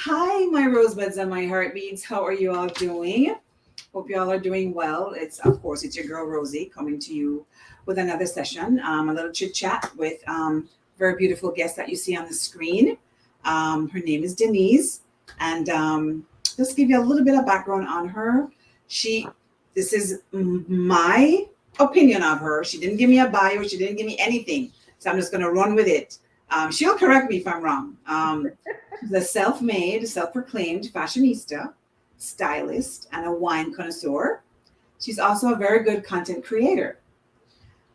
Hi, my rosebuds and my heartbeats. How are you all doing? Hope you all are doing well. Of course, it's your girl Rosie coming to you with another session, a little chit chat with very beautiful guest that you see on the screen. Her name is Denise, and just give you a little bit of background on her. She, this is my opinion of her. She didn't give me a bio. She didn't give me anything, so I'm just going to run with it. She'll correct me if I'm wrong. She's a self-made, self-proclaimed fashionista, stylist, and a wine connoisseur. She's also a very good content creator.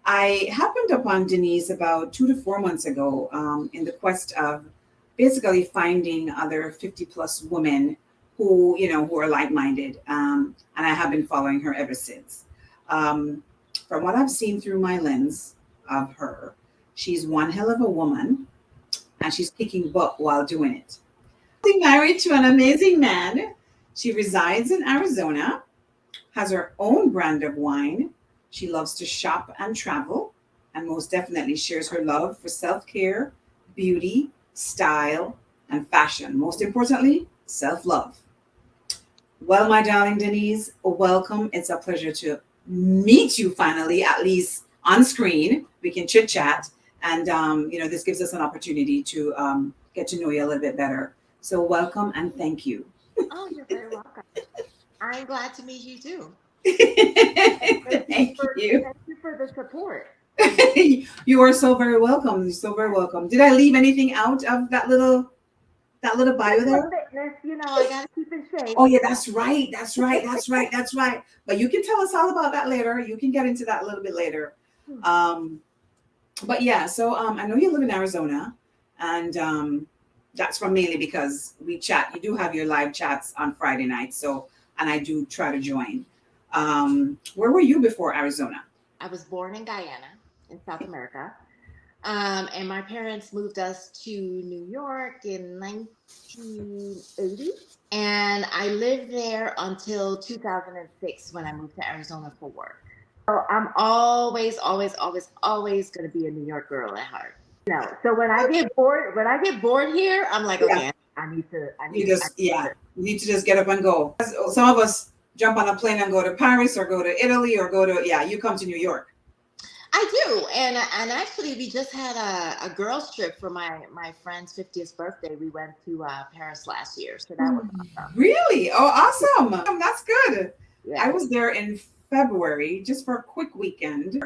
I happened upon Denise about 2 to 4 months ago in the quest of basically finding other 50 plus women who are like-minded. And I have been following her ever since. Um, from what I've seen through my lens of her, she's one hell of a woman and she's kicking butt while doing it. She's married to an amazing man. She resides in Arizona, has her own brand of wine. She loves to shop and travel, and most definitely shares her love for self care, beauty, style, and fashion. Most importantly, self love. Well, my darling Denise, welcome. It's a pleasure to meet you finally, at least on screen. We can chit chat, and this gives us an opportunity to get to know you a little bit better. So, welcome and thank you. Oh, you're very welcome. I'm glad to meet you too. Thank you. Thank you for the support. You are so very welcome. You're so very welcome. Did I leave anything out of that little bio Physical there? fitness, I gotta keep in shape. Oh yeah, that's right. That's right. That's right. That's right. But you can tell us all about that later. You can get into that a little bit later. Hmm. Um, but yeah, so I know you live in Arizona, and that's from mainly because we chat. You do have your live chats on Friday nights, so and I do try to join. Where were you before Arizona? I was born in Guyana in South America. And my parents moved us to New York in 1980. And I lived there until 2006 when I moved to Arizona for work. So I'm always, always, always, always going to be a New York girl at heart. So when I get bored here, I'm like, Yeah, okay, I need to, I you need, I just yeah, you need to just get up and go. Some of us jump on a plane and go to Paris or go to Italy or go to yeah. You come to New York. I do, and actually, we just had a girls trip for my friend's 50th birthday. We went to Paris last year, so that was awesome. Really? Oh, awesome. That's good. I Yeah, was there in February just for a quick weekend.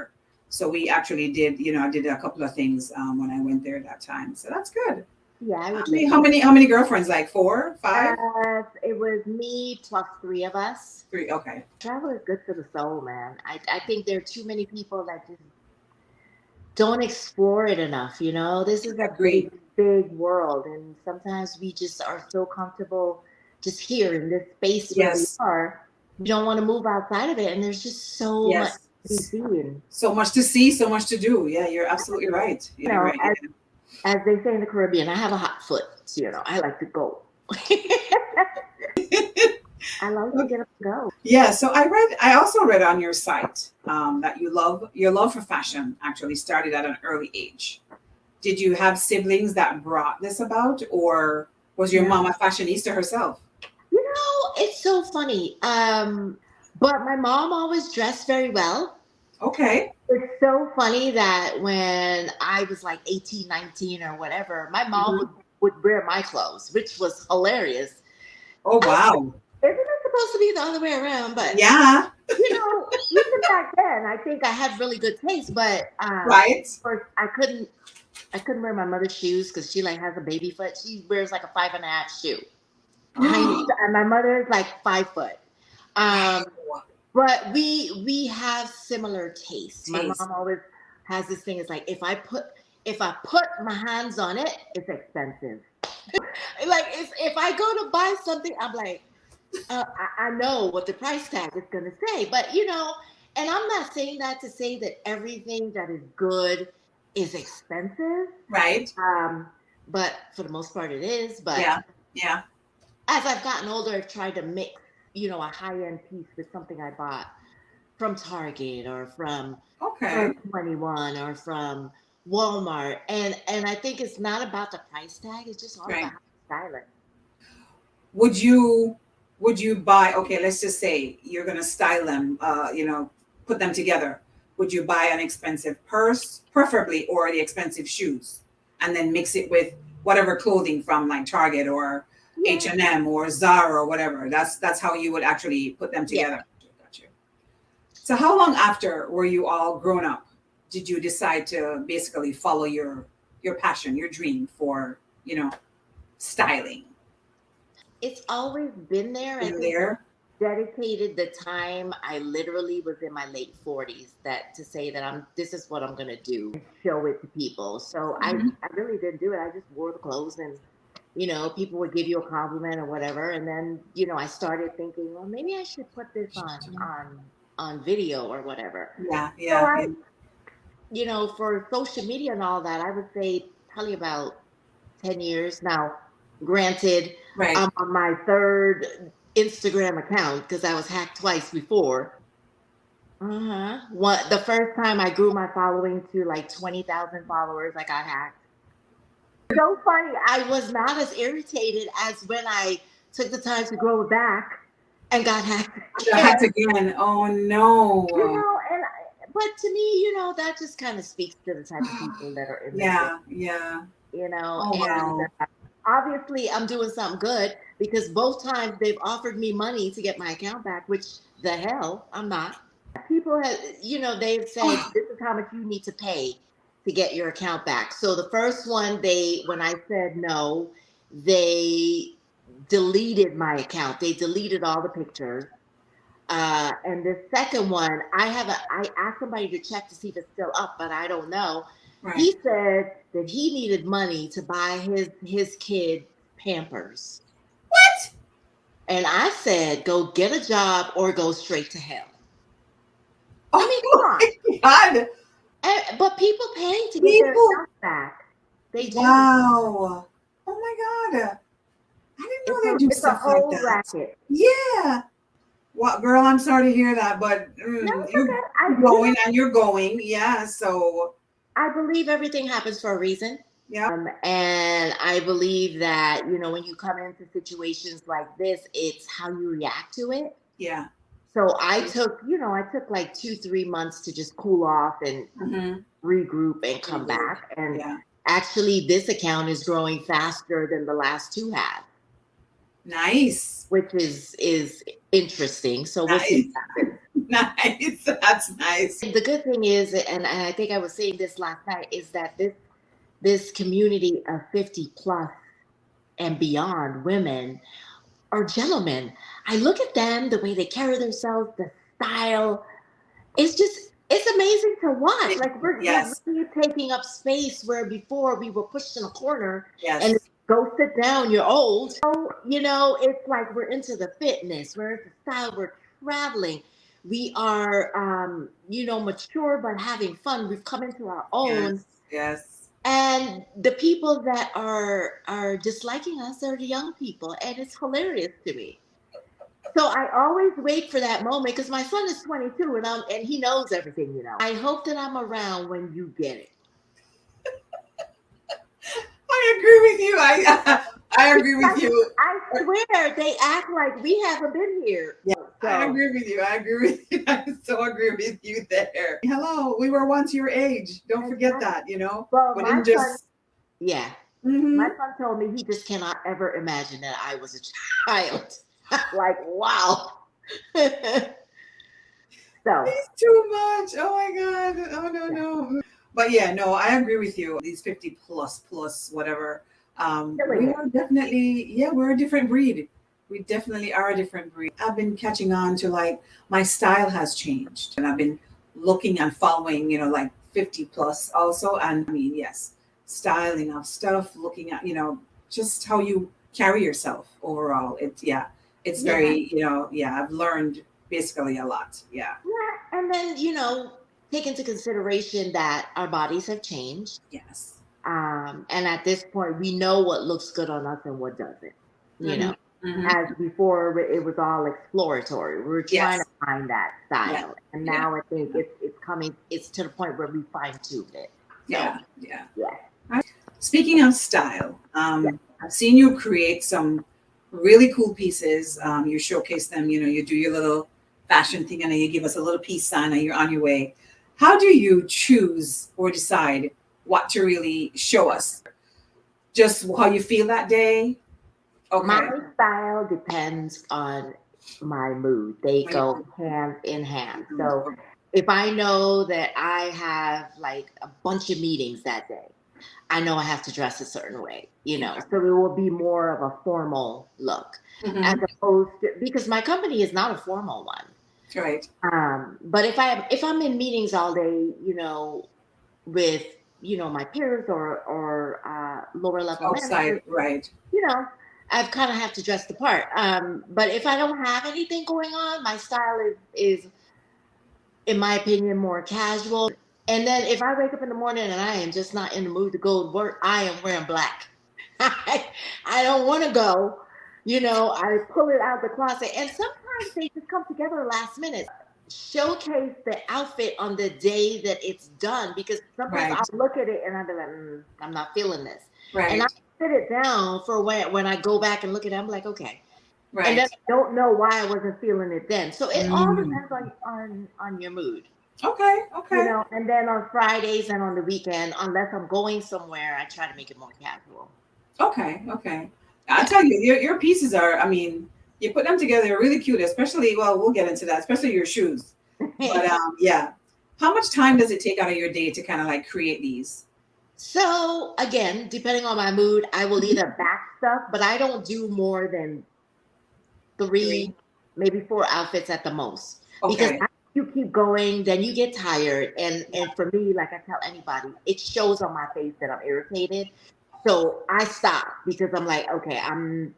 So we actually did, I did a couple of things when I went there that time. So that's good. yeah, I How would live many, how there. many, how many girlfriends? Like four, five, It was me plus three of us. three? Okay. Travel is good for the soul, man. I think there are too many people that just don't explore it enough. This is a Agree. big, big world, and sometimes we just are so comfortable just here in this space where we Yes. are. We don't want to move outside of it, and there's just so much Yes. to be seen. So much to see, so much to do. Yeah, you're absolutely right. You You're know, right. as as they say in the Caribbean, I have a hot foot. So, I like to go. I like to Yeah. get up and go. Yeah, so I also read on your site that your love for fashion actually started at an early age. Did you have siblings that brought this about, or was your No, mom a fashionista herself? it's so funny. But my mom always dressed very well. Okay. It's so funny that when I was like 18, 19, or whatever, my mom would, Mhm. would wear my clothes, which was hilarious. Oh I was wow. like, isn't it supposed to be the other way around? But Yeah. even back then, I think I had really good taste. But Right. of course, I couldn't wear my mother's shoes because she like has a baby foot. She wears like a 5.5 shoe, tiny, and my mother is like 5 foot. Um, Wow. but we have similar tastes. My Taste. mom always has this thing. It's like if I put my hands on it, it's expensive. Like if I go to buy something, I'm like, I know what the price tag is going to say, but and I'm not saying that to say that everything that is good is expensive. Right. Um, but for the most part, it is. But Yeah. Yeah. as I've gotten older, I've tried to mix, a high end piece with something I bought from Target or from Okay. Forever 21 or from Walmart, and I think it's not about the price tag; it's just all about Right. how you style it. would you buy, okay, let's just say you're going to style them, put them together. Would you buy an expensive purse, preferably, or the expensive shoes, and then mix it with whatever clothing from like Target or H&M or Zara or whatever? That's how you would actually put them together. Got you. So how long after were you all grown up did you decide to basically follow your passion, your dream for, styling? It's always been there. I In think there? dedicated the time I literally was in my late 40s that to say that this is what I'm gonna do and show it to people. So I really didn't do it. I just wore the clothes and people would give you a compliment or whatever. And then, I started thinking, well, maybe I should put this on video or whatever. Yeah, So for social media and all that, I would say probably about 10 years now. Granted, right. I'm on my third Instagram account because I was hacked twice before. The first time I grew my following to like 20,000 followers, I got hacked. So funny. I was not as irritated as when I took the time to grow it back and got hacked again. Hacked again. Oh no. But to me, that just kind of speaks to the type of people that are in the yeah. Oh, wow. And obviously I'm doing something good because both times they've offered me money to get my account back, which the hell I'm not. People have, they've said this is how much you need to pay to get your account back. So the first one, when I said no, they deleted my account. They deleted all the pictures. And the second one, I asked somebody to check to see if it's still up, but I don't know. Right. He said that he needed money to buy his kid Pampers. What? And I said, go get a job or go straight to hell. Oh, come on. But people pay to get their account back. They do. Wow. Oh my God. I didn't know they do stuff like that. It's a whole racket. Yeah. Well, girl, I'm sorry to hear that, but you're going and you're going. Yeah. So I believe everything happens for a reason. Yeah. And I believe that, when you come into situations like this, it's how you react to it. Yeah. So I took like 2-3 months to just cool off and regroup and come back. And actually this account is growing faster than the last two have. Nice. Which is interesting. So we'll see what happens. Nice. That's nice. The good thing is, and I think I was saying this last night, is that this community of 50 plus and beyond women are gentlemen. I look at them, the way they carry themselves, the style. It's amazing to watch. Like we're really taking up space where before we were pushed in a corner and go sit down, you're old. So, it's like we're into the fitness, we're into style, we're traveling. We are, mature, but having fun. We've come into our own. Yes. And the people that are disliking us are the young people. And it's hilarious to me. So I always wait for that moment because my son is 22 and he knows everything, I hope that I'm around when you get it. I agree with you. I agree with you. I swear they act like we haven't been here. Yeah, so. I agree with you. I so agree with you there. Hello, we were once your age. Don't forget that, Well, my son, my son told me he just cannot ever imagine that I was a child. Like, wow. So it's too much. Oh my God. Oh no. But I agree with you. These 50 plus whatever. We are definitely, we're a different breed. We definitely are a different breed. I've been catching on to like my style has changed, and I've been looking and following, like 50 plus also. And I mean, yes, styling of stuff, looking at, just how you carry yourself overall. It's very, I've learned basically a lot. Yeah. And then, take into consideration that our bodies have changed. Yes. And at this point, we know what looks good on us and what doesn't, As before, it was all exploratory. We were trying to find that style. Yeah. And now I think it's to the point where we fine-tuned it. So, yeah. Speaking of style, I've seen you create some really cool pieces. You showcase them, you do your little fashion thing and then you give us a little peace sign and you're on your way. How do you choose or decide what to really show us? Just how you feel that day? My Okay. style depends on my mood. They go hand in hand. So if I know that I have like a bunch of meetings that day, I know I have to dress a certain way, so it will be more of a formal look as Mm-hmm. opposed to, because my company is not a formal one. Right. But if I'm in meetings all day, with my peers or lower level managers, Outside. Right. you know, I've kind of have to dress the part. But if I don't have anything going on, my style is in my opinion more casual. And then if I wake up in the morning and I am just not in the mood to go to work, I am wearing black. I don't want to go. I pull it out of the closet, and sometimes they just come together last minute. Showcase the outfit on the day that it's done, because sometimes Right. I'll look at it and I'll be like, I'm not feeling this, and I Right. sit it down for when I go back and look at it. I'm like, okay, and then Right. I don't know why I wasn't feeling it then. So it all Mm. depends on your mood. Okay. Okay. And then on Fridays and on the weekend, unless I'm going somewhere, I try to make it more casual. Okay. Okay. I Yeah. tell you, your pieces are, I mean, you put them together, they're really cute, especially, well, we'll get into that, especially your shoes. But yeah. How much time does it take out of your day to kind of like create these? So again, depending on my mood, I will Mhm. either back stuff, but I don't do more than Three. 3, maybe 4 outfits at the most. Because Okay. after you keep going, then you get tired. And for me, like I tell anybody, it shows on my face that I'm irritated. So I stop because I'm like, okay, I'm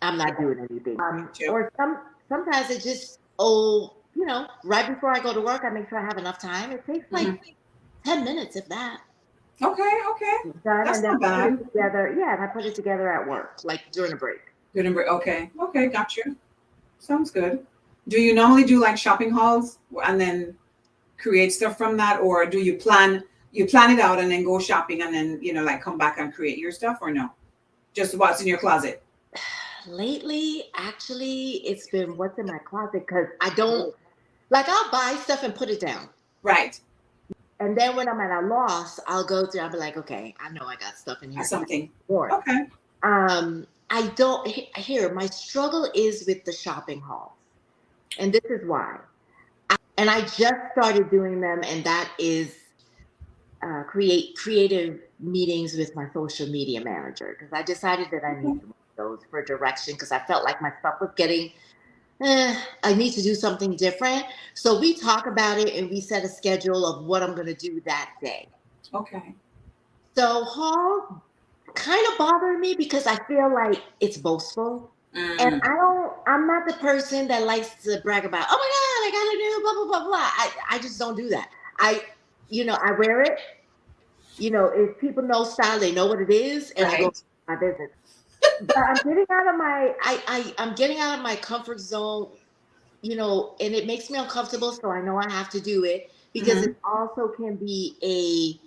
not doing anything. Gotcha. Or sometimes it just right before I go to work, I make sure I have enough time. It takes like Mhm. 10 minutes, if that. Okay. Okay. Done, That's and then not I put bad. it together. Yeah, and I put it together at work, like during a break. Good and okay. Okay. Gotcha. Sounds good. Do you normally do like shopping hauls and then create stuff from that, or do you plan it out and then go shopping and then like come back and create your stuff, or no? Just what's in your closet. Lately, actually, it's been what's in my closet, because I don't like. I'll buy stuff and put it down, Right. and then when I'm at a loss, I'll go through. I'll be like, okay, I know I got stuff in here. That's Can I something. more? Okay. I don't here. My struggle is with the shopping hauls, and this is why. And I just started doing them, and that is creative meetings with my social media manager, because I decided that I Okay. needed those for direction, because I felt like my stuff was getting. I need to do something different. So we talk about it and we set a schedule of what I'm going to do that day. Okay. So hall kind of bothered me because I feel like it's boastful. And Mm, I'm not the person that likes to brag about, oh my God, I got a new blah, blah, blah, blah. I just don't do that. I, I wear it. If people know style, they know what it is, and I go right. my business. But I'm getting out of I'm getting out of my comfort zone, and it makes me uncomfortable. So I know I have to do it, because Hmm. it also can be a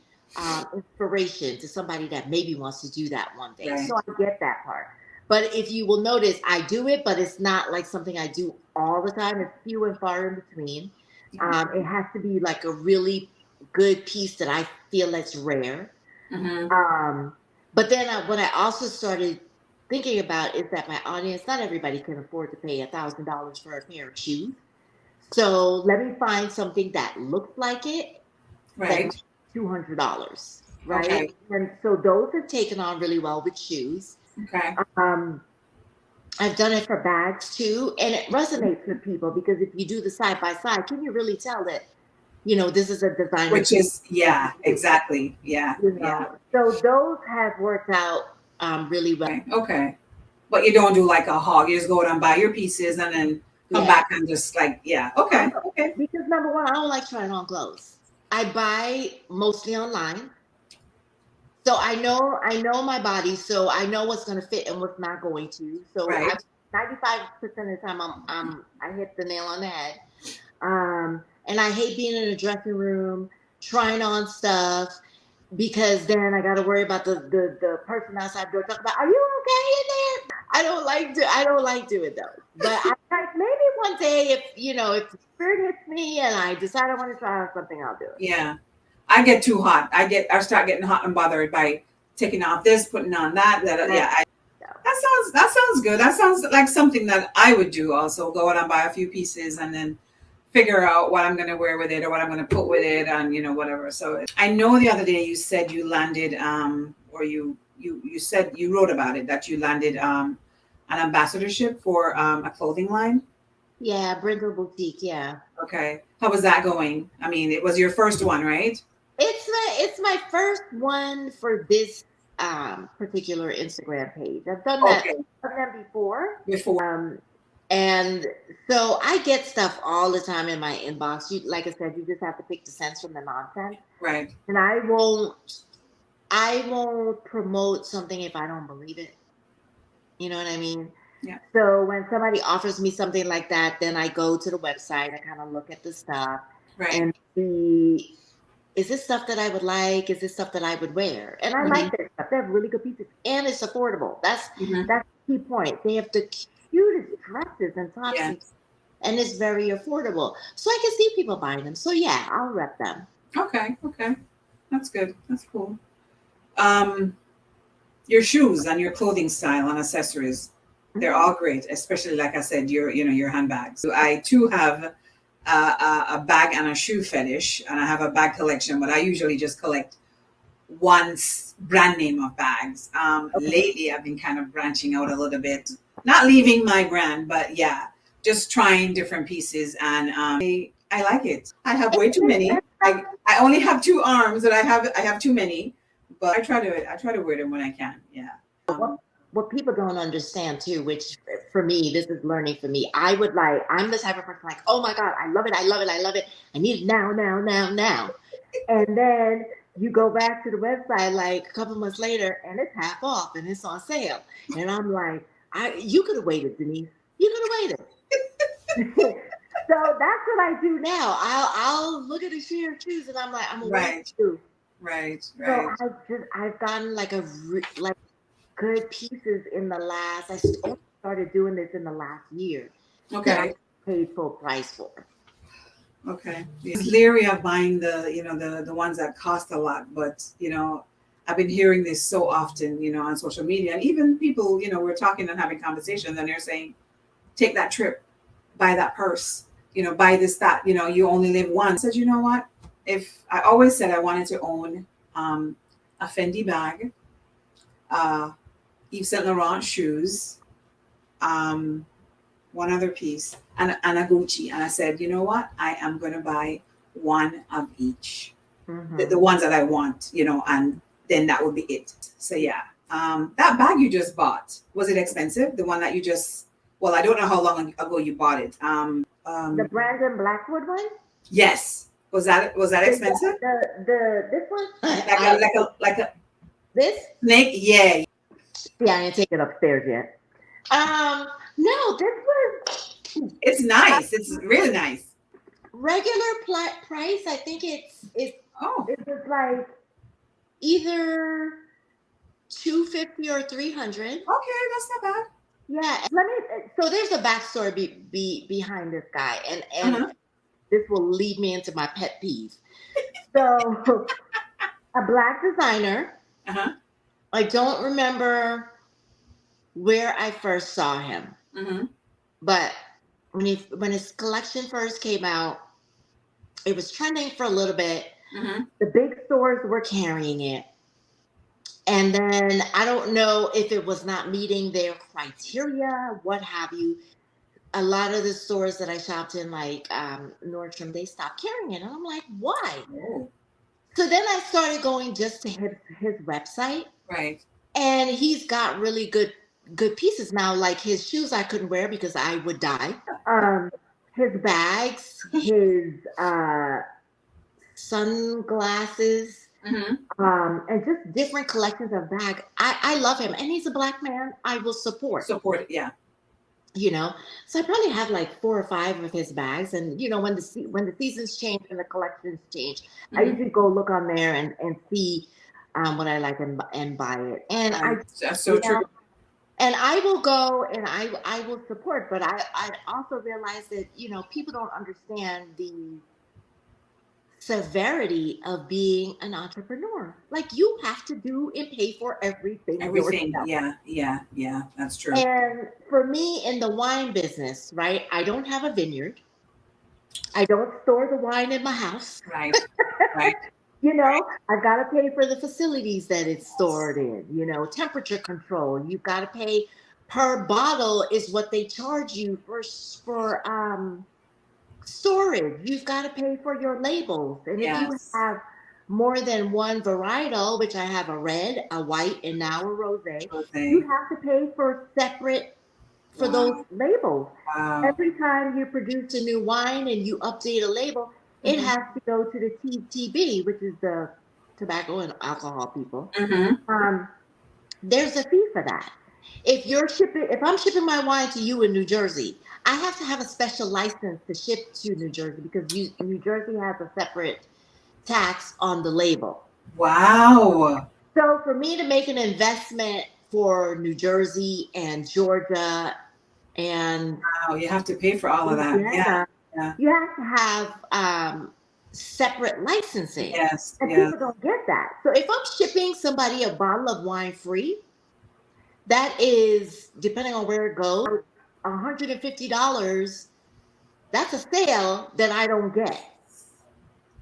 inspiration to somebody that maybe wants to do that one day. So Right. I get that part. But if you will notice, I do it, but it's not like something I do all the time. It's few and far in between. Yeah. It has to be like a really good piece that I feel that's rare. Hmm. Um, but then what I also started thinking about is that my audience, not everybody can afford to pay $1,000 for a pair of shoes. So let me find something that looks like it, that Right. is $200, right? Okay. And so those have taken on really well with shoes. Okay. Um, I've done it for bags too, and it resonates with people, because if you do the side by side, can you really tell that this is a designer Which piece? is, yeah, exactly. Yeah. Yeah. So those have worked out really well. Okay. Okay. But you don't do like a hog. You just go out and buy your pieces and then come Yeah. back and just like, yeah. Okay. Okay. Because number one, I don't like trying on clothes. I buy mostly online. So I know my body, so I know what's gonna fit and what's not going to. So I Right. 95% of the time I hit the nail on the head. And I hate being in a dressing room trying on stuff. because then I got to worry about the person outside the door talking about, are you okay in there? I don't like doing those. But maybe one day if the spirit hits me and I decide I want to try out something, I'll do it. Yeah. I get too hot. I start getting hot and bothered by taking off this, putting on that. Yeah. That sounds good. That sounds like something that I would do also. Go out and buy a few pieces and then figure out what I'm going to wear with it or what I'm going to put with it and whatever. So I know the other day you said you landed or you said you wrote about it that you landed an ambassadorship for a clothing line. Yeah, Brindle Boutique, yeah. Okay. How was that going? I mean, it was your first one, right? It's my first one for this particular Instagram page. I've done that before. And so I get stuff all the time in my inbox. Like I said, you just have to pick the sense from the nonsense. Right. And I won't promote something if I don't believe it. You know what I mean? Yeah. So when somebody offers me something like that, then I go to the website, I kind of look at the stuff and see, is this stuff that I would like? Is this stuff that I would wear? And I like their stuff. They have really good pieces and it's affordable. That's the key point. They have the cutest dresses and tops and it's very affordable. So I can see people buying them. So yeah, I'll rep them. Okay. That's good. That's cool. Your shoes and your clothing style and accessories, they're all great, especially like I said, your handbags. So I too have a bag and a shoe fetish, and I have a bag collection, but I usually just collect one brand name of bags. Lately, I've been kind of branching out a little bit, not leaving my brand, but yeah, just trying different pieces, and I like it. I have way too many. I only have 2 arms, and I have too many, but I try to wear them when I can. Yeah. What people don't understand too, which for me, this is learning for me. I'm the type of person like, oh my God, I love it. I need it now. And then you go back to the website like a couple months later and it's half off and it's on sale. And I'm like, you could have waited, Denise. You could have waited. So that's what I do now. I'll look at a pair of shoes and I'm like, I'm away too. Right. So I've gotten like good pieces in the last. I started doing this in the last year. Okay. That I paid full price for. Okay. It's leery of buying the ones that cost a lot, but I've been hearing this so often, on social media, and even people, we're talking and having conversations, and they're saying, take that trip, buy that purse, buy this, that, you only live once. I said, you know what? If I always said I wanted to own a Fendi bag, Yves Saint Laurent shoes, one other piece, and a Gucci. And I said, you know what? I am going to buy one of each, the ones that I want, and then that would be it. So yeah, that bag you just bought, was it expensive? The one that you just, well, I don't know how long ago you bought it. The Brandon Blackwood one? Yes. Was that expensive? This one? Like a this snake? Yeah. Yeah, I didn't take it upstairs yet. No, this was. It's nice. It's really nice. Regular price, I think it was like either $250 or $300. Okay, that's not bad. Yeah, so there's a backstory behind this guy, and this will lead me into my pet peeve. So, a Black designer. I don't remember where I first saw him, but when his collection first came out, it was trending for a little bit. The big stores were carrying it. And then I don't know if it was not meeting their criteria, what have you. A lot of the stores that I shopped in, like Nordstrom, they stopped carrying it. And I'm like, why? Oh. So then I started going just to his website. Right. And he's got really good pieces. Now, like his shoes I couldn't wear because I would die. His bags, his sunglasses, and just different collections of bags. I love him, and he's a Black man. I will support. Support it, yeah. So I probably have like 4 or 5 of his bags, and when the seasons change and the collections change, I usually go look on there and see what I like and buy it. And That's so true. And I will go and I will support, but I also realize that, people don't understand the severity of being an entrepreneur. Like, you have to do and pay for everything Everything. yourself. Yeah. That's true. And for me in the wine business, right? I don't have a vineyard. I don't store the wine in my house. Right. Right. I've got to pay for the facilities that it's stored in, temperature control. You've got to pay per bottle is what they charge you for storage. You've got to pay for your labels. And if you Yes. have more than one varietal, which I have a red, a white, and now a rosé, you have to pay for separate for those labels. Wow. Every time you produce a new wine and you update a label, it has to go to the TTB, which is the tobacco and alcohol people. There's a fee for that. If I'm shipping my wine to you in New Jersey, I have to have a special license to ship to New Jersey because New Jersey has a separate tax on the label. Wow. So for me to make an investment for New Jersey and Georgia and wow, you have to pay for all of that. Yeah. You have to have separate licensing. Yes. And people don't get that. So if I'm shipping somebody a bottle of wine free, that is, depending on where it goes, $150. That's a sale that I don't get.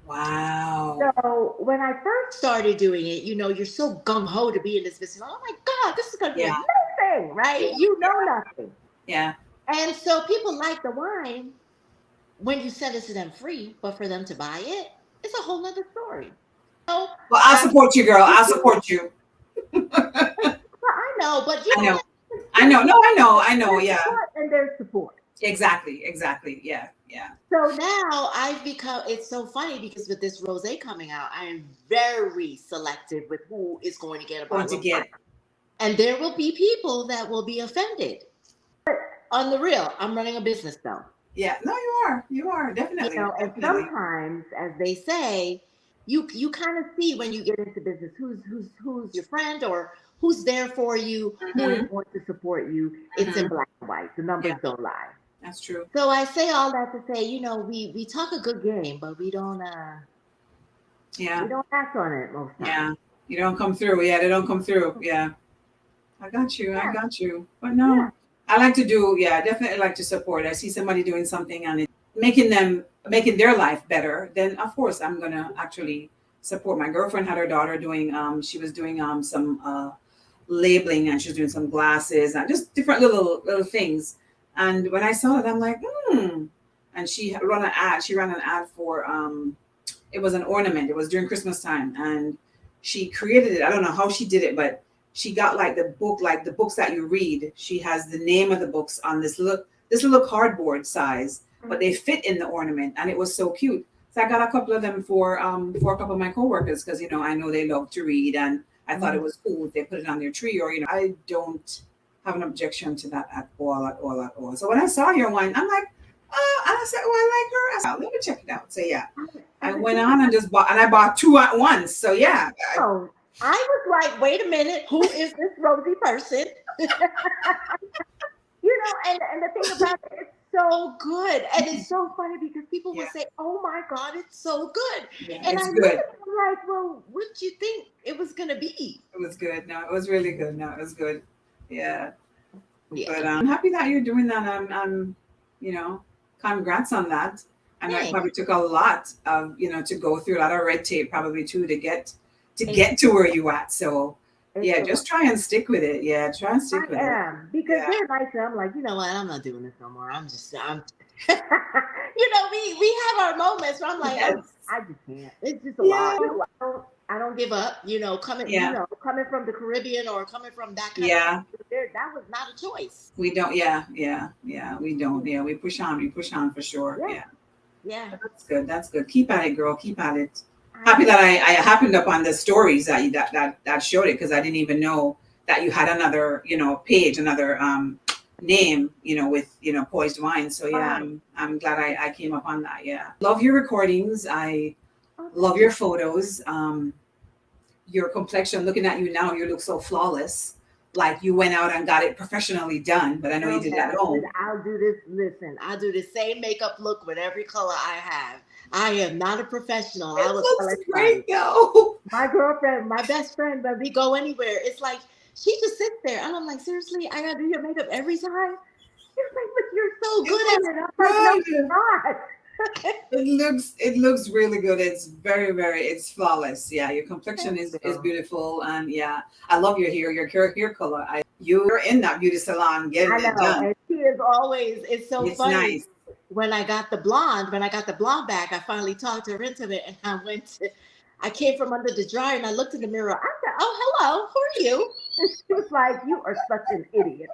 Wow. So when I first started doing it, you're so gung-ho to be in this business. Oh my God, this is going to be amazing, right? You know nothing. Yeah. And so people like the wine when you send it to them free, but for them to buy it, it's a whole other story. Well, I'll support you, girl. I'll support you. Well, I know, but I know. No, I know. Yeah. And there's support. Exactly. Yeah. So now it's so funny because with this rosé coming out, I am very selective with who is going to get a bottle of wine. And there will be people that will be offended. But on the real, I'm running a business though. Yeah, no, you are definitely. And sometimes, as they say, you kind of see when you get into business who's your friend or who's there for you, who is going to support you. It's in black and white. The numbers don't lie. That's true. So I say all that to say, we talk a good game, but we don't we don't act on it most times. Yeah, you don't come through. Yeah, they don't come through. Yeah, I got you. But no. Yeah. I like to definitely like to support. I see somebody doing something and it's making their life better, then of course I'm gonna actually support. My girlfriend had her daughter doing she was doing some labeling, and she was doing some glasses and just different little things. And when I saw it, I'm like, and she ran an ad for it was an ornament. It was during Christmas time, and she created it. I don't know how she did it, but she got like the books that you read. She has the name of the books on this little cardboard size, but they fit in the ornament, and it was so cute. So I got a couple of them for a couple of my coworkers because I know they love to read, and I thought it was cool if they put it on their tree, or I don't have an objection to that at all. So when I saw your wine, I'm like, and I said, I like her. I said, let me check it out. So yeah, I went on and just bought, and I bought two at once. So yeah. I was like, wait a minute, who is this rosy person? And the thing about it, it's so good. And it's so funny because people will say, oh my God, it's so good. Yeah, and it's good. I'm like, well, what did you think it was going to be? It was good. No, it was really good. No, it was good. Yeah. But I'm happy that you're doing that. I'm congrats on that. And it probably took a lot of, to go through a lot of red tape probably too to get to where you at. So just try and stick with it. Yeah, try and stick with it. Because they're like, I'm like, you know what, I'm not doing this no more. I'm we have our moments where I'm like, I just can't. It's just a lot. I don't give up. Coming from the Caribbean or coming from that kind of that was not a choice. We don't. Yeah, we don't. Yeah, we push on. We push on for sure. Yeah. That's good. Keep at it, girl. Keep at it. Happy that I happened upon the stories that showed it, because I didn't even know that you had another page, another name with Poised Wines. So yeah, I'm glad I came up on that. Yeah, love your recordings. I love your photos. your complexion, looking at you now, you look so flawless. Like you went out and got it professionally done, but I know you did it at home. I'll do this. Listen, I'll do the same makeup look with every color I have. I am not a professional. It I will tell looks everybody. great though. My girlfriend, my best friend, when we go anywhere, it's like she just sits there, and I'm like, seriously, I gotta do your makeup every time. She's like, but you're so good at it. I'm like, no, I'm not. It looks really good. It's very it's flawless. Yeah, your complexion Thank is you. beautiful, and yeah, I love your hair. Your hair color. You're in that beauty salon getting I it know, done. and she is always. It's so It's funny. nice. When I got the blonde back, I finally talked her into it, and I came from under the dryer, and I looked in the mirror. I said, "Oh, hello, who are you?" And she was like, "You are such an idiot."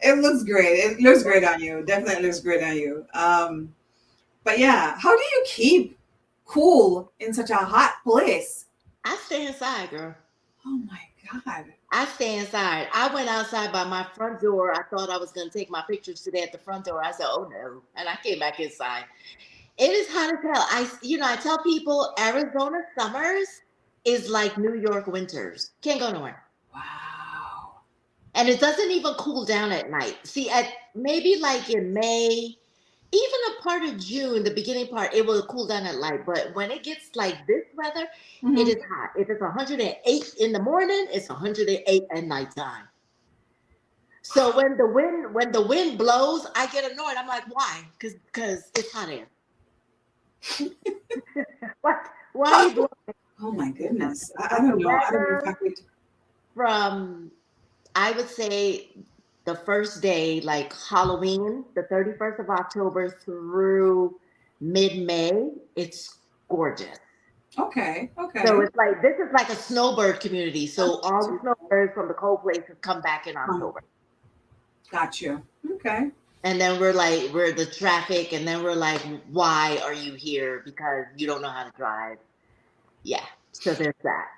It looks great. It looks great on you. Definitely looks great on you. But yeah, how do you keep cool in such a hot place? I stay inside, girl. Oh my God. I stay inside. I went outside by my front door. I thought I was going to take my pictures today at the front door. I said, "Oh no," and I came back inside. It is hot as hell. I tell people Arizona summers is like New York winters. Can't go nowhere. Wow. And it doesn't even cool down at night. See, at maybe like in May, even a part of June, the beginning part, it will cool down at night. But when it gets like this weather, it is hot. If it's 108 in the morning, it's 108 at nighttime. So when the wind blows, I get annoyed. I'm like, why? Because it's hot air. What? Why are you blowing? Oh my goodness. I don't know. I don't know if I could. From, I would say, the first day, like Halloween, the 31st of October through mid-May, it's gorgeous. Okay. So it's like, this is like a snowbird community. So all the snowbirds from the cold places come back in October. Got you. Okay. And then we're the traffic, and then we're like, why are you here? Because you don't know how to drive. Yeah. So there's that.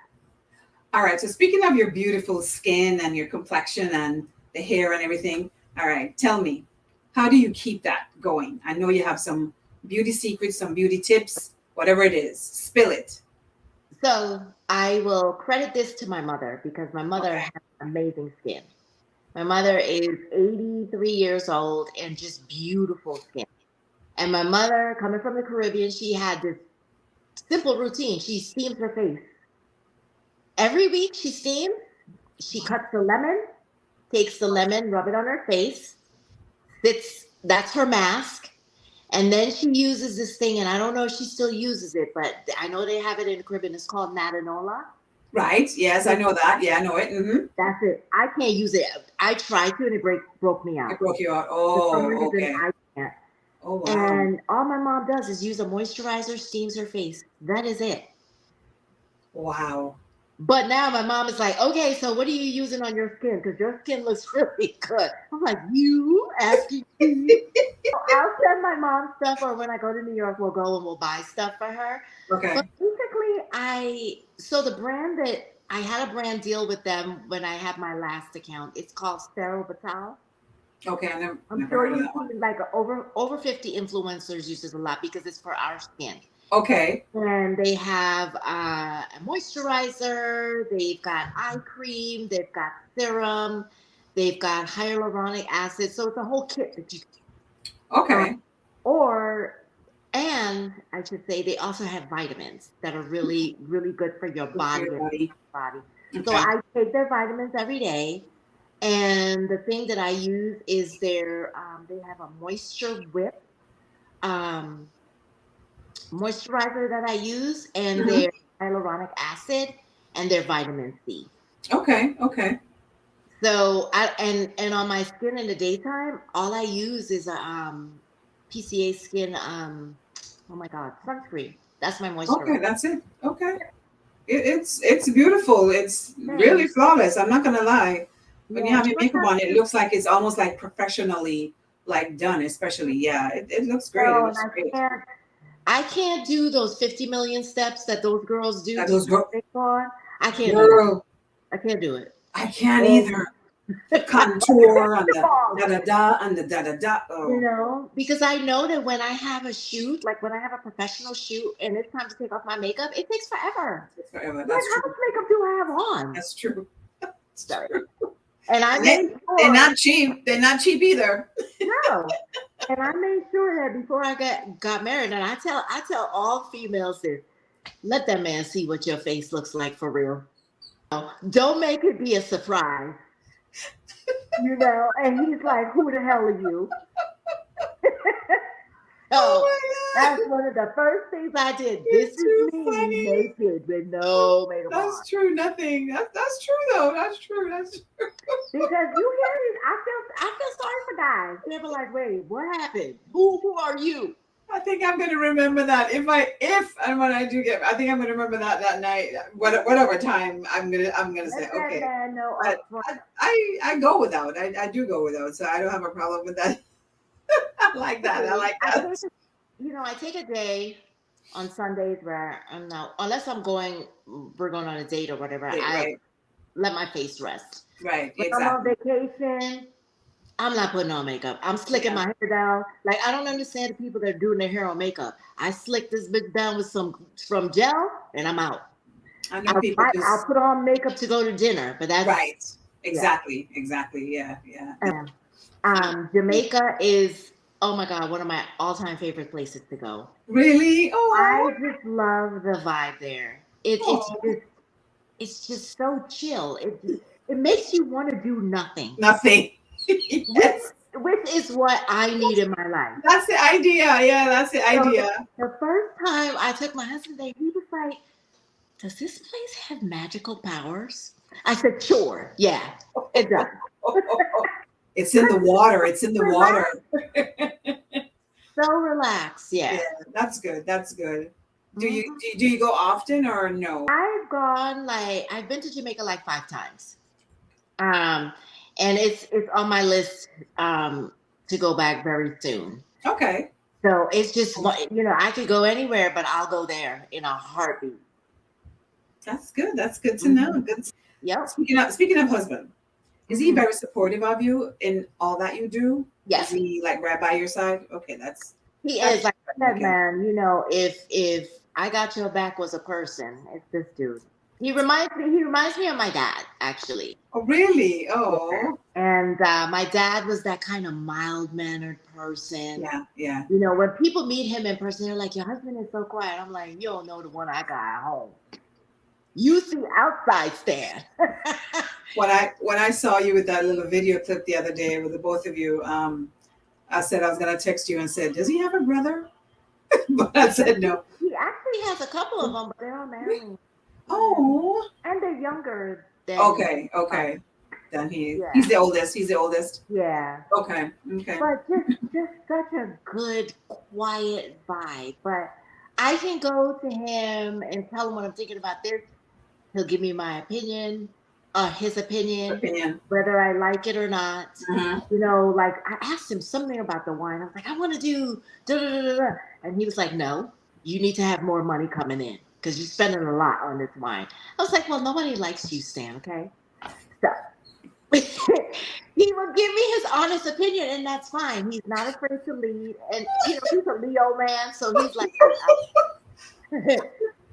All right. So speaking of your beautiful skin and your complexion and the hair and everything, all right, tell me, how do you keep that going? I know you have some beauty secrets, some beauty tips, whatever it is. Spill it. So I will credit this to my mother, because my mother has amazing skin. My mother is 83 years old and just beautiful skin. And my mother, coming from the Caribbean, she had this simple routine. She steams her face. Every week she steams, she cuts the lemon, takes the lemon, rub it on her face. That's her mask. And then she uses this thing, and I don't know if she still uses it, but I know they have it in the Caribbean. It's called natanola. Right. Yes, I know that. Yeah, I know it. Mm-hmm. That's it. I can't use it. I tried to, and it broke me out. It broke you out. For some Oh, reason, okay. I can't. Oh, wow. And all my mom does is use a moisturizer, steams her face. That is it. Wow. But now my mom is like, okay, so what are you using on your skin? Because your skin looks really good. I'm like, you asking me? So I'll send my mom stuff, or when I go to New York, we'll go and we'll buy stuff for her. Okay. But basically, so the brand that I had a brand deal with them when I had my last account, it's called Sterile Vital. Okay, I'm sure you've seen like over 50 influencers use this a lot because it's for our skin. Okay. And they have a moisturizer, they've got eye cream, they've got serum, they've got hyaluronic acid. So it's a whole kit that you can. Okay. And I should say they also have vitamins that are really, really good for your body. Okay. So I take their vitamins every day. And the thing that I use is they have a moisture whip moisturizer that I use, and their hyaluronic acid and their vitamin C. Okay. So and on my skin in the daytime, all I use is a PCA skin oh my god, sunscreen. That's my moisturizer. Okay, that's it. Okay. It's beautiful. It's really flawless. I'm not gonna lie. When you have your makeup on, it looks like it's almost like professionally like done, especially. Yeah, it looks great. It looks great. I can't do those 50 million steps that those girls do. I can't do it. I can't do it. I can't either. contour and the da da da and the da da da. You know, because I know that when I have a shoot, like when I have a professional shoot and it's time to take off my makeup, it takes forever. It's forever. Like, That's how true. much makeup do I have on? That's true. Sorry. And I They're not cheap. They're not cheap either. No. And I made sure that before I got married, and I tell all females this, let that man see what your face looks like for real. Don't make it be a surprise. You know, and he's like, who the hell are you? Oh that's one of the first things I did. This is me naked with no makeup on. That's true. Nothing. That's true though. That's true. That's true. Because you hear it, I feel sorry for guys. They're like, wait, what happened? Who are you? I think I'm gonna remember that. If and when I do get, I think I'm gonna remember that night. Whatever time I'm gonna say okay. No, I go without. I do go without, so I don't have a problem with that. I like that. I like that. I take a day on Sundays where I'm not, unless we're going on a date or whatever. I let my face rest. Right. If exactly. I'm on vacation, I'm not putting on makeup. I'm slicking my hair down. Like, I don't understand the people that are doing their hair on makeup. I slick this bitch down with from gel and I'm out. I know I'll put on makeup to go to dinner, but that's right. Exactly. Yeah. Exactly. Yeah. Jamaica is, oh my God, one of my all-time favorite places to go. Really? Oh, I just love the vibe there. It's just so chill. It makes you want to do nothing. Nothing. Yes. Which is what I need in my life. That's the idea. Yeah, that's the idea. The first time I took my husband there, he was like, does this place have magical powers? I said, sure. Yeah, it does. It's in the water. It's in the water. So relaxed. Yeah. That's good. That's good. Do you go often or no? I've been to Jamaica like 5 times. And it's on my list to go back very soon. Okay. So it's just, I could go anywhere, but I'll go there in a heartbeat. That's good. That's good to know. Good. Yep. Speaking of husband, is he very supportive of you in all that you do? Yes. Is he like right by your side? Okay, he is like that, man. If I got your back was a person, it's this dude. He reminds me of my dad, actually. Oh, really? Oh. And my dad was that kind of mild-mannered person. Yeah. When people meet him in person, they're like, your husband is so quiet. I'm like, you don't know the one I got at home. You see outside stand. When I saw you with that little video clip the other day with the both of you, I said I was going to text you and said, does he have a brother? But I said no. He actually has a couple of them, but they're all married. Oh. And they're younger than Okay. Then he's the oldest. He's the oldest. Yeah. Okay. But just such a good, quiet vibe. But I can go to him and tell him what I'm thinking about this. He'll give me my opinion, his opinion, whether I like it or not. Like I asked him something about the wine. I was like, I want to do da-da-da-da-da. And he was like, no, you need to have more money coming in because you're spending a lot on this wine. I was like, well, nobody likes you, Stan, okay? So he would give me his honest opinion, and that's fine. He's not afraid to lead. And, he's a Leo man, so he's like,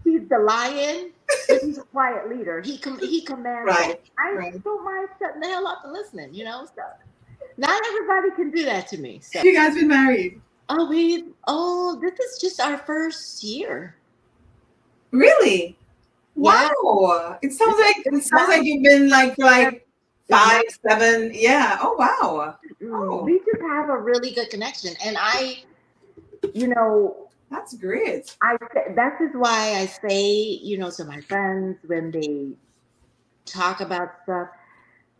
he's the lion, but he's a quiet leader. He commands. Right. I don't mind shutting the hell up and listening, So not everybody can do that to me. So. You guys been married? This is just our first year. Really? Yeah. Wow. It sounds like you've been like 5, 7. Yeah. Oh, wow. Oh. We just have a really good connection. And that's great. That is why I say, to my friends when they talk about stuff,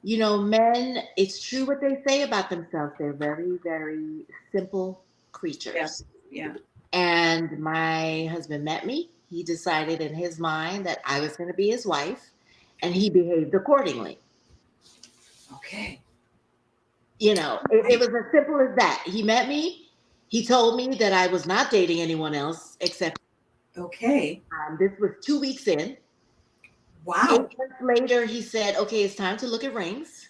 men, it's true what they say about themselves. They're very, very simple creatures. Yeah. And my husband met me. He decided in his mind that I was going to be his wife, and he behaved accordingly. Okay. It was as simple as that. He met me. He told me that I was not dating anyone else except. Okay. This was 2 weeks in. Wow. 8 months later, he said, okay, it's time to look at rings.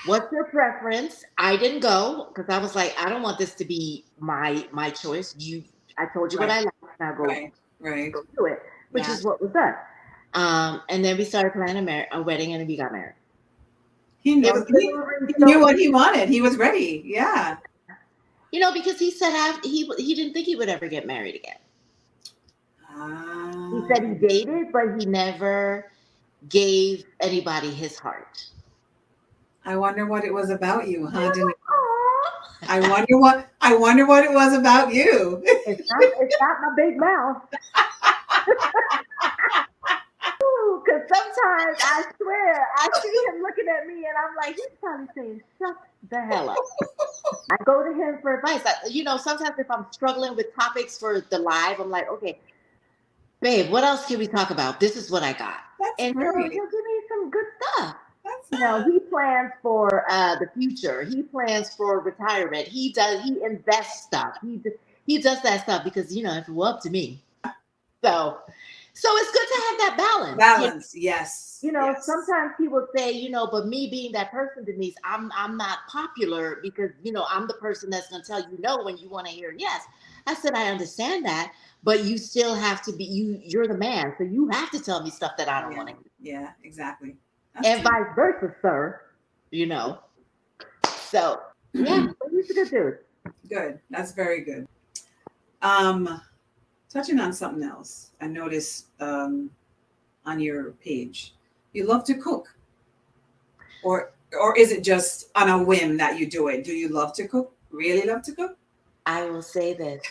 What's your preference? I didn't go because I was like, I don't want this to be my choice. I told you what Right, I like. Now right, right. go do it, which Yeah. is what was done. And then we started planning a wedding, and we got married. He It knew was he literally knew so what easy, he wanted. He was ready. Yeah. because he said he didn't think he would ever get married again. He Ah. said he dated, but he never gave anybody his heart. I wonder what it was about you, And huh, I'm Denise? like, oh, I wonder what it was about you. it's not my big mouth. Because sometimes I swear I see him looking at me, and I'm like, he's probably saying, "Shut the hell up." I go to him for advice. Sometimes if I'm struggling with topics for the live, I'm like, okay, babe, what else can we talk about? This is what I got, That's and he'll great. give me some good stuff. That's He plans for the future. He plans for retirement. He invests stuff. He does that stuff because if it were up to me. So it's good to have that balance. balance. Yes. Yes. Sometimes he will say, but me being that person, Denise, I'm not popular because I'm the person that's gonna tell you no when you want to hear yes. I said I understand that, but you still have to be you're the man, so you have to tell me stuff that I don't Yeah. want to hear. Yeah. Exactly. That's And true. vice versa, sir. So yeah, but he's a good dude. Good. That's very good. Um, touching on something else, I noticed on your page, you love to cook, or is it just on a whim that you do it? Do you love to cook? Really love to cook? I will say this.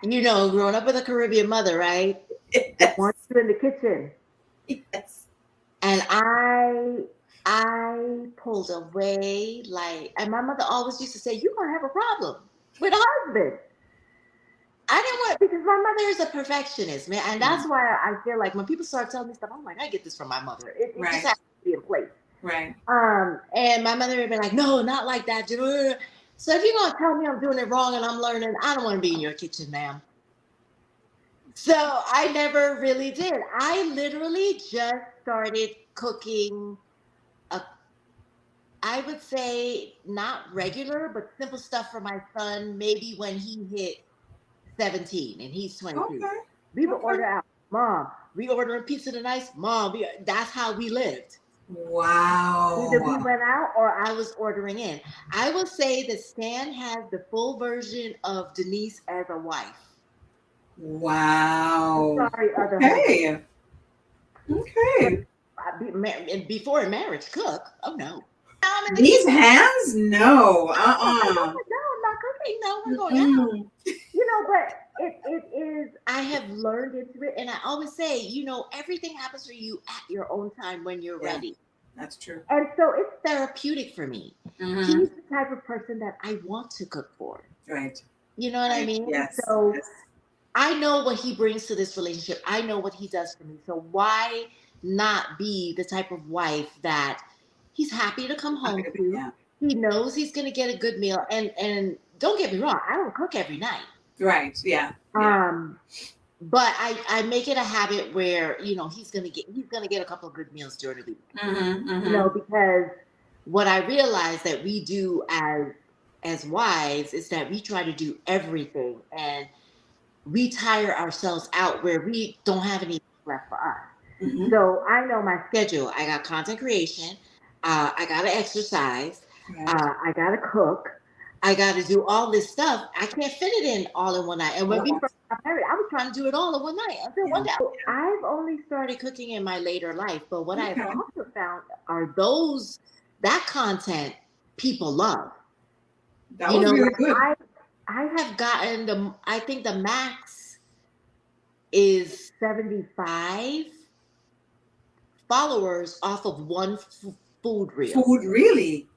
Growing up with a Caribbean mother, right? They Yes. want you in the kitchen. Yes. And I pulled away and my mother always used to say, "You're gonna have a problem with a husband." I didn't want because my mother is a perfectionist, man, and Yeah. that's why I feel like when people start telling me stuff, I'm like, I get this from my mother. It just Right. has to be in place. Right. And my mother would be like, "No, not like that." So if you're gonna tell me I'm doing it wrong and I'm learning, I don't want to be in your kitchen, ma'am. So I never really did. I literally just started cooking a I would say not regular, but simple stuff for my son, maybe when he hit 17 and he's 22. Okay. We would Okay. order out. Mom, we ordering pizza tonight? Mom, that's how we lived. Either we Wow. went out or I was ordering in. I will say that Stan has the full version of Denise as a wife. I'm Wow. sorry, other husbands. Okay. But Okay. before in marriage, cook. Oh no. I'm in the These kitchen. hands? No. No, I'm not cooking. No, we're going out. Mm-mm. But it is, I have learned into it. And I always say, everything happens for you at your own time when you're Yeah, ready. that's true. And so it's therapeutic for me. Mm-hmm. He's the type of person that I want to cook for. Right. You know what I Right. mean? Yes. So Yes. I know what he brings to this relationship. I know what he does for me. So why not be the type of wife that he's happy to come Happy home to be. to? Yeah. He knows he's going to get a good meal. And don't get me wrong, I don't cook every night. Right. Yeah. Yeah. But I make it a habit where he's gonna get a couple of good meals during the week. Mm-hmm. Mm-hmm. Because what I realize that we do as wives is that we try to do everything and we tire ourselves out where we don't have any left for us. Mm-hmm. So I know my schedule. I got content creation. I got to exercise. Right. I got to cook. I got to do all this stuff. I can't fit it in all in one night. And when we Oh, first got married, I was trying to do it all in one night. Until yeah. one day, I've only started cooking in my later life. But what I've Okay. also found are that content people love. That was really good. I have gotten I think the max is 75 followers off of one food reel. Food, really?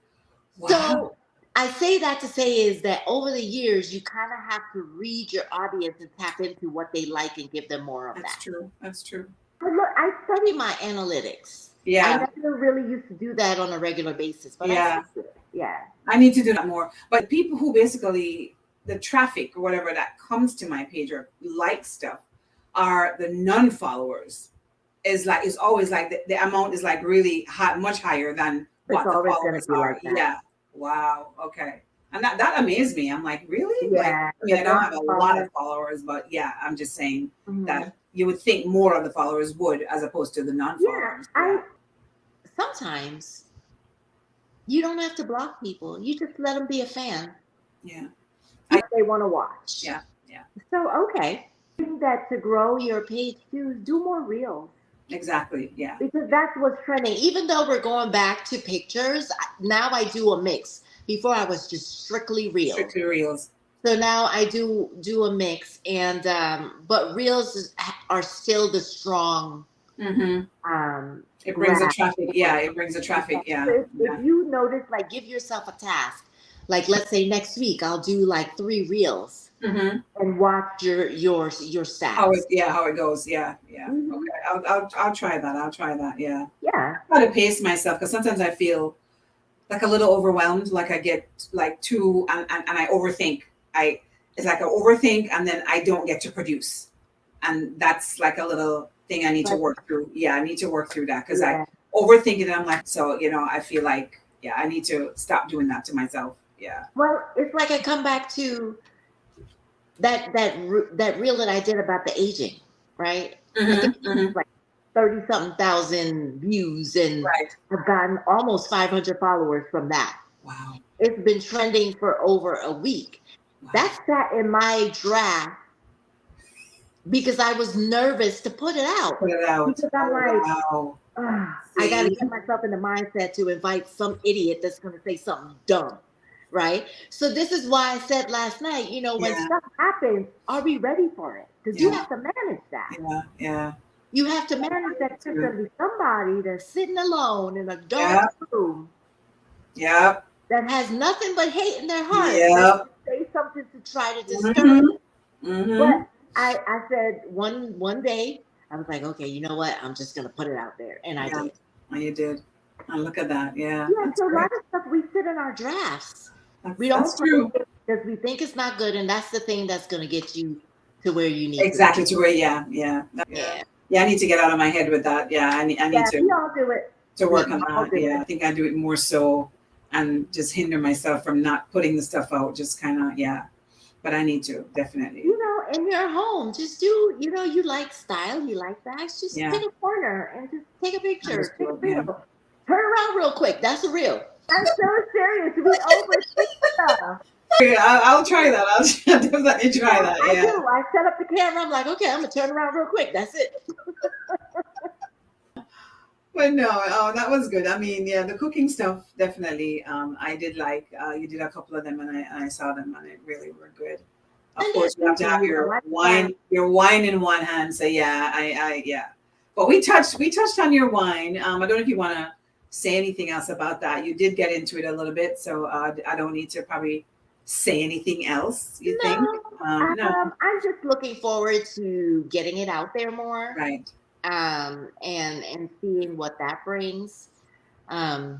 Wow. So I say that to say is that over the years, you kind of have to read your audience and tap into what they like and give them more of That's that. true. That's true. But look, I study my analytics. Yeah. I never really used to do that on a regular basis, but Yeah. yeah. I need to do that more. But people who basically the traffic or whatever that comes to my page or like stuff are the non-followers. Is always like the amount is like really high, much higher than what It's the always going to followers be are. like that. Yeah. Wow. Okay. And that amazed me. I'm like, really? Like, Yeah. I mean, I don't have a lot of Non-followers. followers, but yeah, I'm just saying Mhm. that you would think more of the followers would as opposed to the Yeah. non-followers. Yeah. Sometimes you don't have to block people. You just let them be a fan. Yeah. If they want to watch. Yeah. Yeah. So, okay. I think that to grow your page too, do more reels. Exactly. Yeah. Because that's what's trending. Even though we're going back to pictures, now I do a mix. Before I was just strictly reels. Strictly reels. So now I do a mix, and but reels are still the strong. It brings the traffic. Yeah, it brings the traffic. Yeah. So if you notice, like, give yourself a task. Like, let's say next week I'll do like 3 reels and watch your stats. How it goes. Yeah. Yeah. Okay. I'll try that. I'll try that. Yeah. Yeah. I try to pace myself because sometimes I feel like a little overwhelmed. Like I get like too and I overthink. It's like I overthink and then I don't get to produce, and that's like a little thing I need to work through. Yeah, I need to work through that because I overthink it. And I'm like, so I feel like I need to stop doing that to myself. Yeah. Well, it's like I come back to that reel that I did about the aging, right? I think it was like 30-something thousand views, and I've gotten almost 500 followers from that. Wow. It's been trending for over a week. Wow. That sat in my draft because I was nervous to put it out. Because I'm like, I got to get myself in the mindset to invite some idiot that's going to say something dumb. Right. So this is why I said last night, when stuff happens, are we ready for it? Because you have to manage that. Yeah. Yeah. You have to manage that. There's going to be somebody that's sitting alone in a dark room. Yeah. That has nothing but hate in their heart. Yeah. Say something to try to disturb you. But I said one day, I was like, okay, you know what? I'm just going to put it out there. And I did. And you did. And look at that. Yeah. Yeah. So a lot of stuff we sit in our drafts. That's true. Because we think it's not good, and that's the thing that's going to get you to where you need to where yeah. I need to get out of my head with that. Yeah, I need to. We all do it. To work on that. Yeah, I think I do it more so, and just hinder myself from not putting the stuff out. Just kind of but I need to definitely. In your home, just do. You like style, you like bags. Just take a corner and just take a picture. Take a reel. Turn around real quick. That's a reel. I'm so serious. We overthink stuff. I'll try that. I'll definitely try that. Yeah. I do. I set up the camera. I'm like, okay, I'm gonna turn around real quick. That's it. But no, that was good. I mean, the cooking stuff definitely. I did like you did a couple of them, and I saw them, and it really were good. Of course, you have to have your wine in one hand. So yeah. But we touched on your wine. I don't know if you want to say anything else about that. You did get into it a little bit, so I don't need to probably say anything else. You think? No. I'm just looking forward to getting it out there more. Right. And seeing what that brings. Because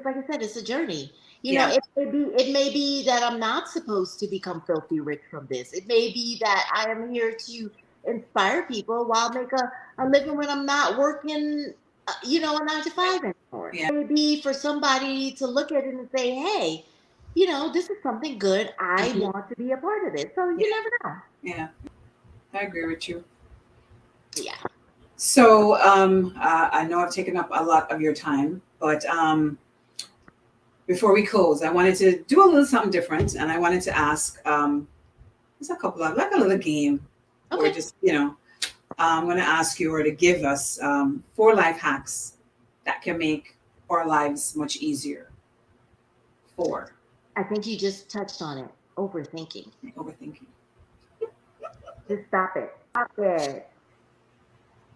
like I said, it's a journey. It may be that I'm not supposed to become filthy rich from this. It may be that I am here to inspire people while make a living when I'm not working, a 9-to-5 anymore. Yeah. It may be for somebody to look at it and say, hey, this is something good. I want to be a part of it. So you never know. Yeah, I agree with you. Yeah. So I know I've taken up a lot of your time, but before we close, I wanted to do a little something different, and I wanted to ask, there's a couple of, like a little game, or just, I'm going to ask you to give us 4 life hacks that can make our lives much easier. 4. I think you just touched on it. Overthinking. Just stop it. Stop it.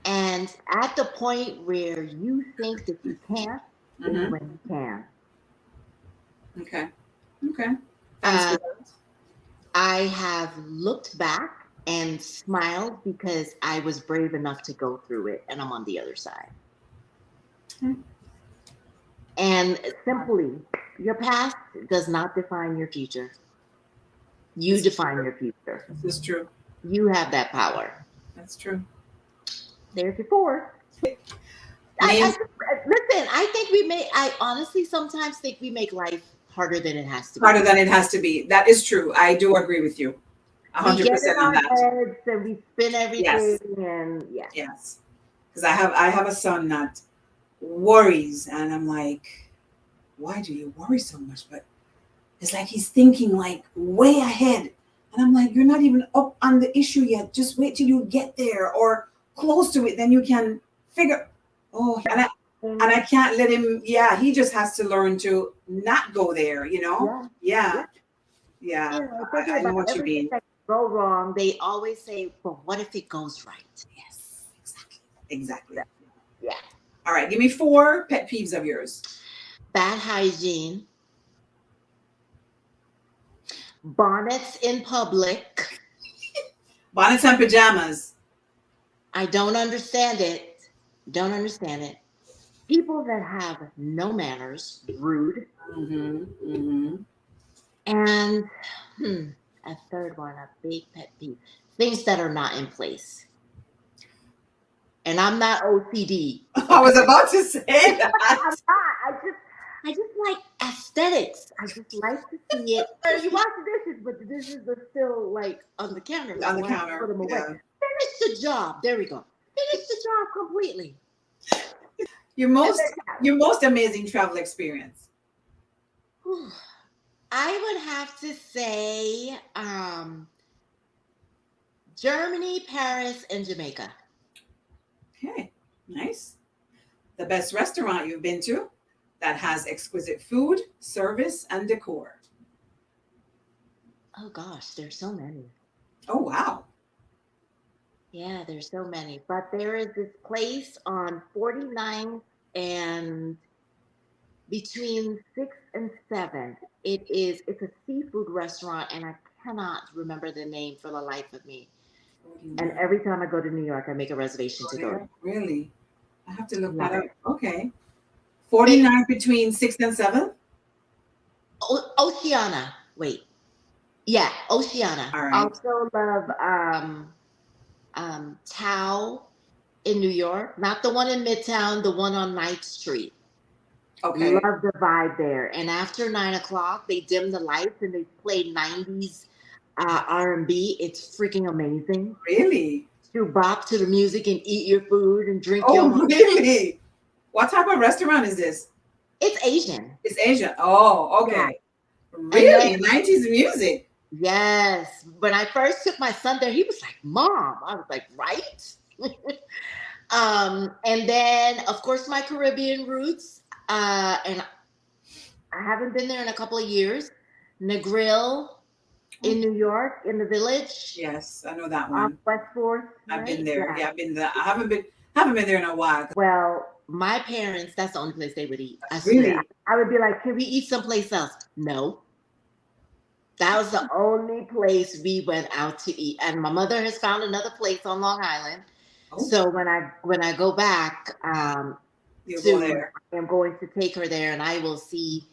And at the point where you think that you can't, is when you can. Okay. I have looked back and smiled because I was brave enough to go through it, and I'm on the other side. And simply, your past does not define your future. You define your future. This is true. You have that power. That's true. There's your 4. Name Listen, I honestly sometimes think we make life harder than it has to be. harder than it has to be. That is true. I do agree with you. We get 100% in on our that. heads and we spin everything, Yes. and yeah. Yes. Because I have a son that worries, and I'm like, why do you worry so much? But it's like he's thinking like way ahead. And I'm like, you're not even up on the issue yet. Just wait till you get there or close to it. Then you can figure. Oh, and I can't let him. Yeah, he just has to learn to not go there, you know? Yeah. Yeah. You know, thinking I know about what you everything mean. that can go wrong, they always say, "But what if it goes right?" Yes, exactly. Exactly. Yeah. All right. Give me 4 pet peeves of yours. Bad hygiene, bonnets in public. Bonnets and pajamas. I don't understand it. Don't understand it. People that have no manners, rude, Mm-hmm. Mm-hmm. and a third one, a big pet peeve, things that are not in place. And I'm not OCD. I Okay, was about to say that. I'm not. I just like aesthetics. I just like to see it. You wash the dishes, but the dishes are still like on the counter, On the so I have to put counter. them away. Yeah. Finish the job. There we go. Finish the job completely. Your And most then, your most amazing travel experience. whew, I would have to say Germany, Paris, and Jamaica. Okay. Nice. The best restaurant you've been to that has exquisite food, service, and decor. Oh gosh, there's so many. Oh wow. Yeah, there's so many. But there is this place on 49th and between 6th and 7th. It's a seafood restaurant and I cannot remember the name for the life of me. And 49. every time I go to New York, I make a reservation to go there. Really? I have to look that Love up. it. Okay. Big 49 between 6th and 7th? Oceana. Wait. Yeah, Oceana. All right. Also love Tao in New York. Not the one in Midtown, the one on Ninth Street. Okay. Love the vibe there. And after 9 o'clock, they dim the lights and they play 90s R&B. It's freaking amazing. Really? To bop to the music and eat your food and drink Oh, your. really? What type of restaurant is this? It's Asian. It's Asian. Oh, Yeah. okay. And then Really? 90s music. yes, when I first took my son there, he was like, "Mom," I was like, "Right." And then of course my Caribbean roots, and I haven't been there in a couple of years. Negril in New York, in the Village, Yes, I know that on one. West Fourth, I've been right? there. Yeah. Yeah, I've been there. I haven't been there in a while. Well, my parents, that's the only place they would eat. I swear. Really? I would be like, "Can we eat someplace else?" No. That was the only place we went out to eat. And my mother has found another place on Long Island. Oh, So when I go back, you go to there. I am going to take her there and I will see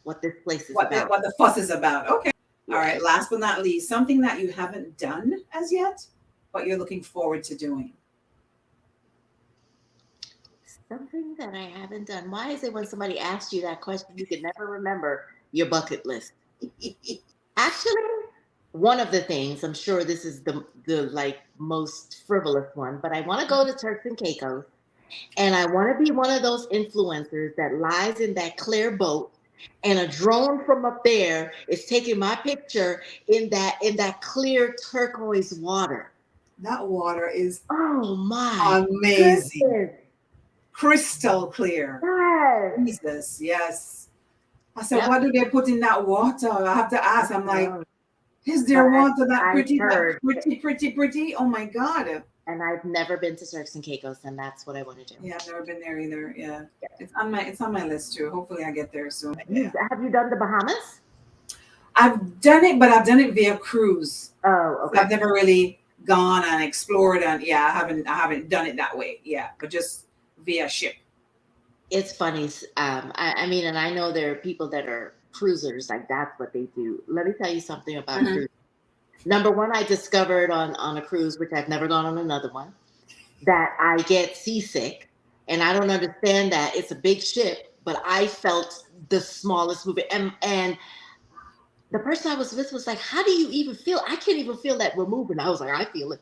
what this place is about. What the fuss is about. Okay. All right. Yes. Last but not least, something that you haven't done as yet, but you're looking forward to doing. Something that I haven't done. Why is it when somebody asks you that question, you can never remember your bucket list? Actually, one of the things, I'm sure this is the like most frivolous one, but I want to go to Turks and Caicos, and I want to be one of those influencers that lies in that clear boat, and a drone from up there is taking my picture in that clear turquoise water. That water is Oh my amazing. goodness! Crystal clear. Yes. Jesus. Yes. I said, Yep. what do they put in that water? I have to ask. I'm like, No, is there but water that I've pretty, heard, pretty? Oh my God. and I've never been to Turks and Caicos, and that's what I want to do. Yeah, I've never been there either. Yeah. It's on my list too. Hopefully I get there soon. Have you done the Bahamas? I've done it, but I've done it via cruise. Oh, So I've okay. never really gone and explored, and yeah, I haven't done it that way. Yeah, but just via ship. It's funny. I mean, and I know there are people that are cruisers, like that's what they do. Let me tell you something about Mhm. cruise. Number one, I discovered on a cruise, which I've never gone on another one, that I get seasick. And I don't understand that. It's a big ship, but I felt the smallest movement. And the person I was with was like, "How do you even feel? I can't even feel that we're moving." I was like, "I feel it."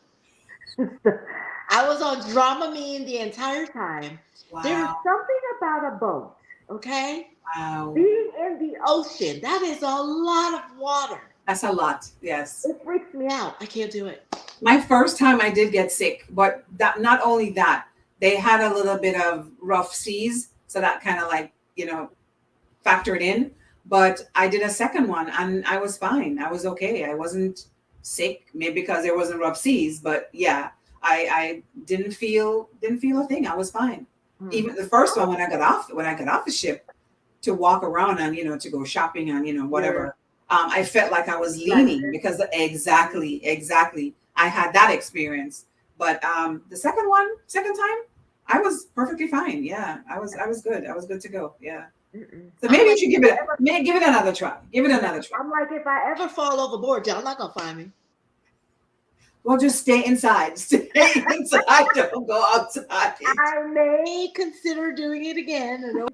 I was on Dramamine the entire time. There is Wow. something about a boat, okay? Wow. Being in the ocean, that is a lot of water. That's a lot. Yes. It freaks me out. I can't do it. My first time I did get sick, but that not only that, they had a little bit of rough seas, so that kind of like, factored in. But I did a second one and I was fine. I was okay. I wasn't sick, maybe because there wasn't rough seas, but yeah, I didn't feel a thing. I was fine. Hmm. Even the first one when I got off the ship to walk around and to go shopping and Yeah. whatever, I felt like I was Like, leaning because exactly I had that experience. But the second time, I was perfectly fine. Yeah, I was good. I was good to go. Yeah. mm-mm. So I'm maybe you like, should give it another try. Give it another try. I'm like, if I ever fall overboard, y'all not gonna find me. Well, just stay inside. Stay inside. Don't go outside. I may consider doing it again.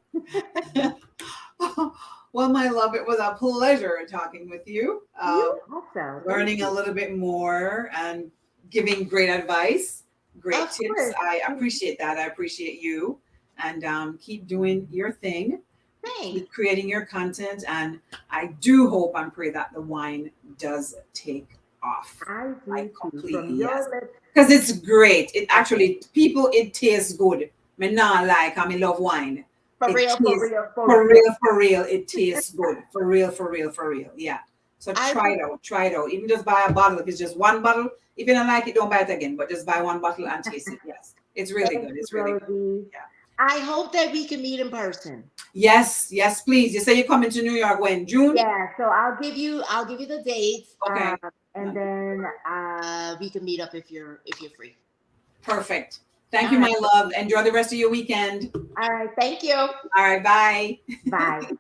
Well, my love, it was a pleasure talking with you. You also. Thank Learning a you. little bit more and giving great advice, great Of tips. course. I appreciate that. I appreciate you. And keep doing your thing, Thanks. keep creating your content. And I do hope and pray that the wine does take off. I Like do too. completely, From yes. your lips. Because it's great. It actually, people, it tastes good. Me not like, I mean, love wine. For It real, for tastes, real, for for real. real, for real, it tastes good. For real, for real, for real. Yeah. So I try it out. Try it out. Even just buy a bottle. If it's just one bottle, if you don't like it, don't buy it again. But just buy one bottle and taste it. Yes. It's really thank good. you, It's really good. Rosie. Yeah. I hope that we can meet in person. Yes, yes, please. You say you're coming to New York when? June? Yeah, so I'll give you the dates, Okay. and then we can meet up if you're free. Perfect. Thank All you, right. my love. Enjoy the rest of your weekend. All right. Thank you. All right. Bye. Bye.